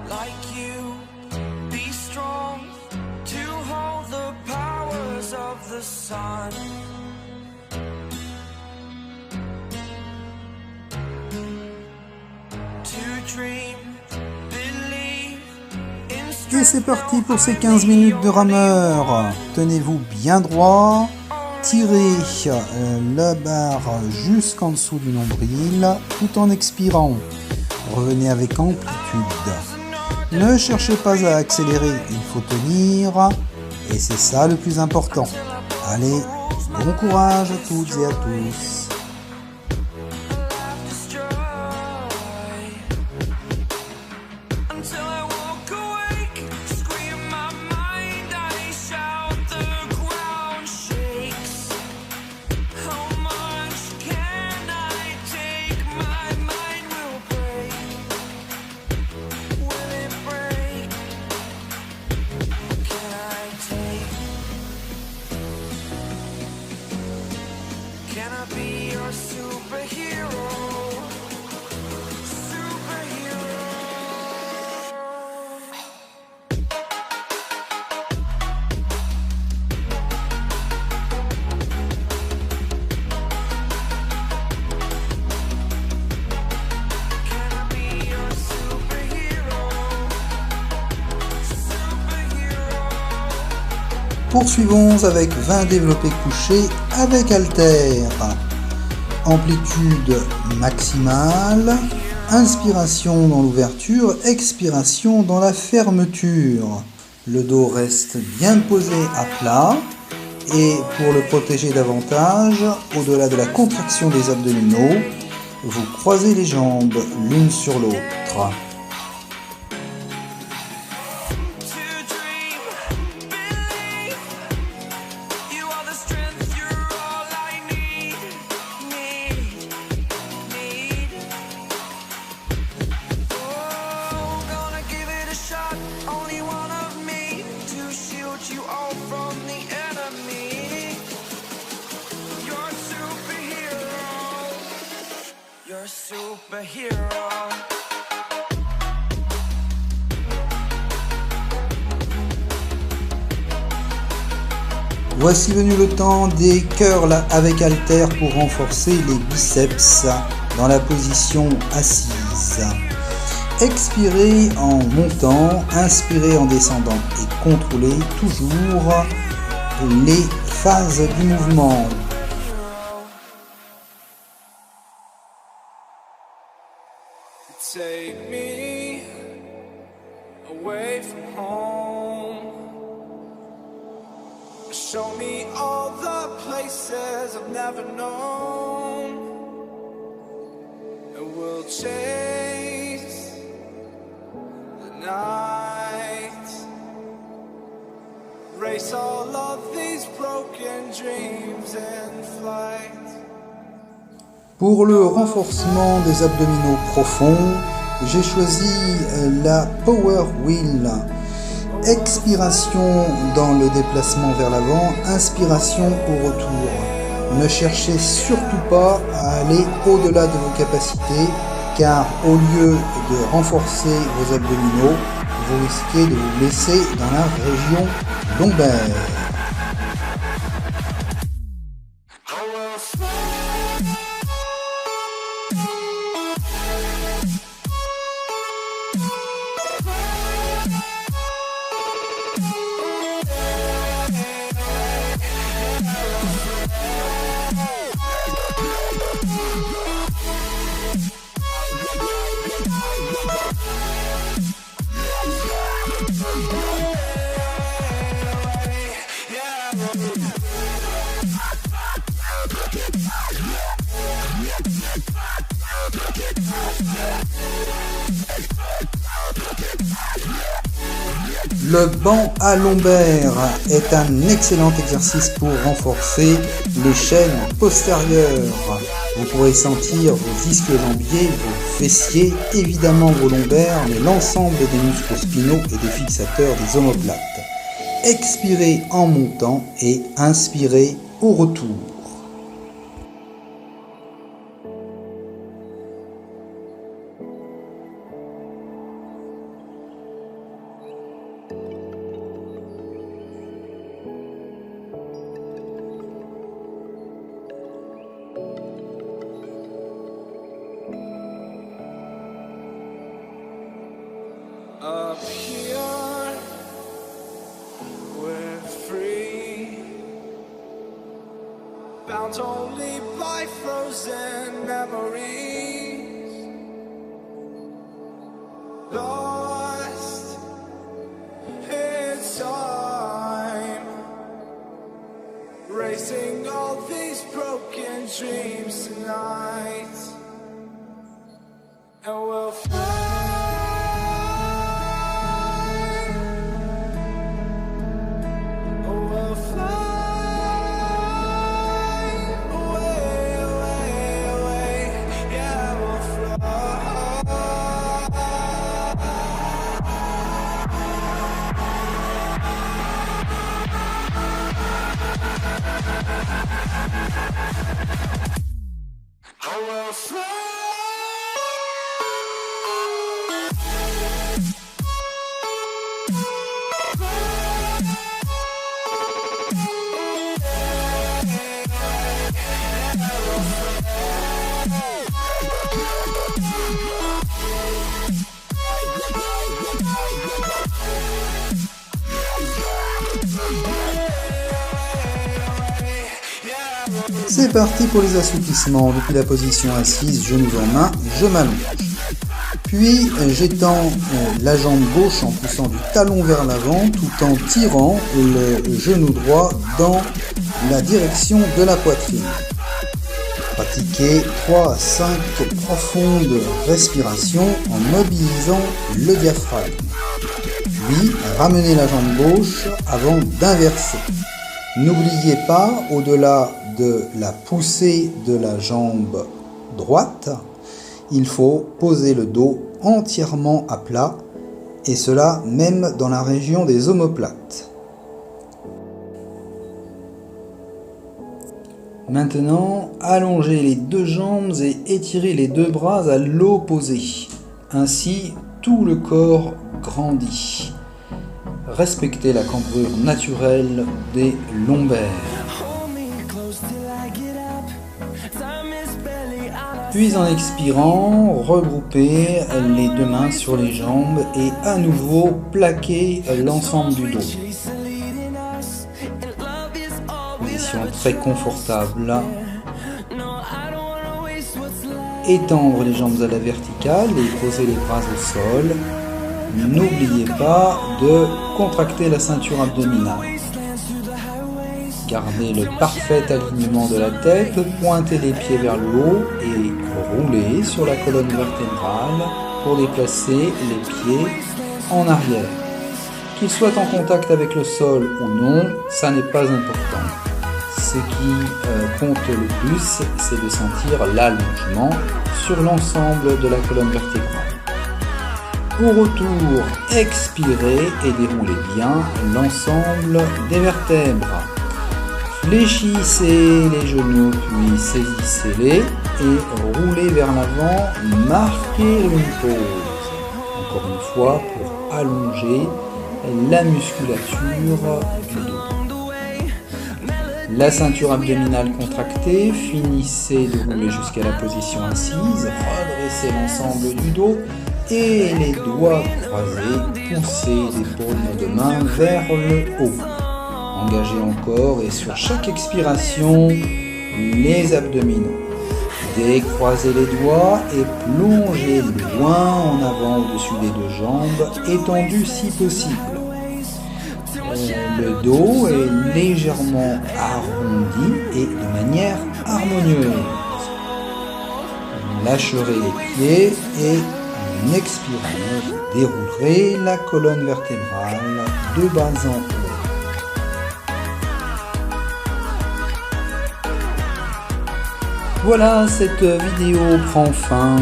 like you. Be strong to hold the powers of the sun. To dream, believe in Et c'est parti pour ces 15 minutes de rameur. Tenez-vous bien droit, tirez la barre jusqu'en dessous du nombril tout en expirant. Revenez avec amplitude. Ne cherchez pas à accélérer, il faut tenir et c'est ça le plus important. Allez, bon courage à toutes et à tous. Can I be your superhero? Superhero. Can I be your superhero? Superhero. Poursuivons avec 20 développés couchés avec haltère. Amplitude maximale, inspiration dans l'ouverture, expiration dans la fermeture. Le dos reste bien posé à plat et pour le protéger davantage, au-delà de la contraction des abdominaux, vous croisez les jambes l'une sur l'autre. Superhero. Voici venu le temps des curls avec haltère pour renforcer les biceps dans la position assise. Expirez en montant, inspirez en descendant et contrôlez toujours les phases du mouvement. Take me away from home. Show me all the places I've never known. And we'll chase the night. Race all of these broken dreams in flight. Pour le renforcement des abdominaux profonds, j'ai choisi la Power Wheel. Expiration dans le déplacement vers l'avant, inspiration au retour. Ne cherchez surtout pas à aller au-delà de vos capacités, car au lieu de renforcer vos abdominaux, vous risquez de vous blesser dans la région lombaire. Le banc à lombaire est un excellent exercice pour renforcer les chaînes postérieures. Vous pourrez sentir vos ischio-jambiers, vos fessiers, évidemment vos lombaires, mais l'ensemble des muscles spinaux et des fixateurs des omoplates. Expirez en montant et inspirez au retour. Up here, we're free, bound only by frozen memories, lost in time, racing all these broken dreams tonight, and we'll fly. C'est parti pour les assouplissements. Depuis la position assise, genoux en main, je m'allonge. Puis j'étends la jambe gauche en poussant du talon vers l'avant tout en tirant le genou droit dans la direction de la poitrine. Pratiquez 3 à 5 profondes respirations en mobilisant le diaphragme. Puis ramenez la jambe gauche avant d'inverser. N'oubliez pas, au-delà de la poussée de la jambe droite, il faut poser le dos entièrement à plat, et cela même dans la région des omoplates. Maintenant, allongez les deux jambes et étirez les deux bras à l'opposé. Ainsi, tout le corps grandit. Respectez la cambrure naturelle des lombaires. Puis en expirant, regroupez les deux mains sur les jambes et à nouveau plaquez l'ensemble du dos. Position très confortable. Étendre les jambes à la verticale et poser les bras au sol. N'oubliez pas de contracter la ceinture abdominale. Gardez le parfait alignement de la tête, pointez les pieds vers le haut et roulez sur la colonne vertébrale pour déplacer les pieds en arrière. Qu'ils soient en contact avec le sol ou non, ça n'est pas important. Ce qui compte le plus, c'est de sentir l'allongement sur l'ensemble de la colonne vertébrale. Au retour, expirez et déroulez bien l'ensemble des vertèbres. Fléchissez les genoux, puis saisissez-les et roulez vers l'avant, marquez une pause. Encore une fois, pour allonger la musculature du dos. La ceinture abdominale contractée, finissez de rouler jusqu'à la position assise, redressez l'ensemble du dos et les doigts croisés, poussez les paumes de main vers le haut. Engagez encore et sur chaque expiration, les abdominaux. Décroisez les doigts et plongez loin en avant au-dessus des deux jambes, étendues si possible. Le dos est légèrement arrondi et de manière harmonieuse. Lâcherez les pieds et en expirant, vous déroulerez la colonne vertébrale de bas en haut. Voilà, cette vidéo prend fin.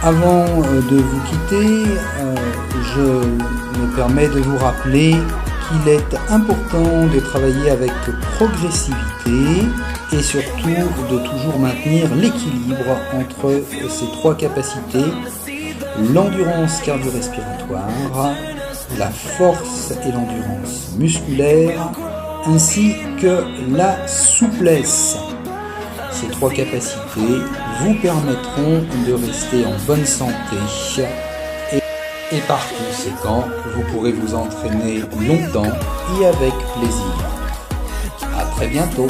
Avant de vous quitter, je me permets de vous rappeler qu'il est important de travailler avec progressivité et surtout de toujours maintenir l'équilibre entre ces trois capacités, l'endurance cardio-respiratoire, la force et l'endurance musculaire, ainsi que la souplesse. Ces trois capacités vous permettront de rester en bonne santé et et par conséquent, vous pourrez vous entraîner longtemps et avec plaisir. À très bientôt.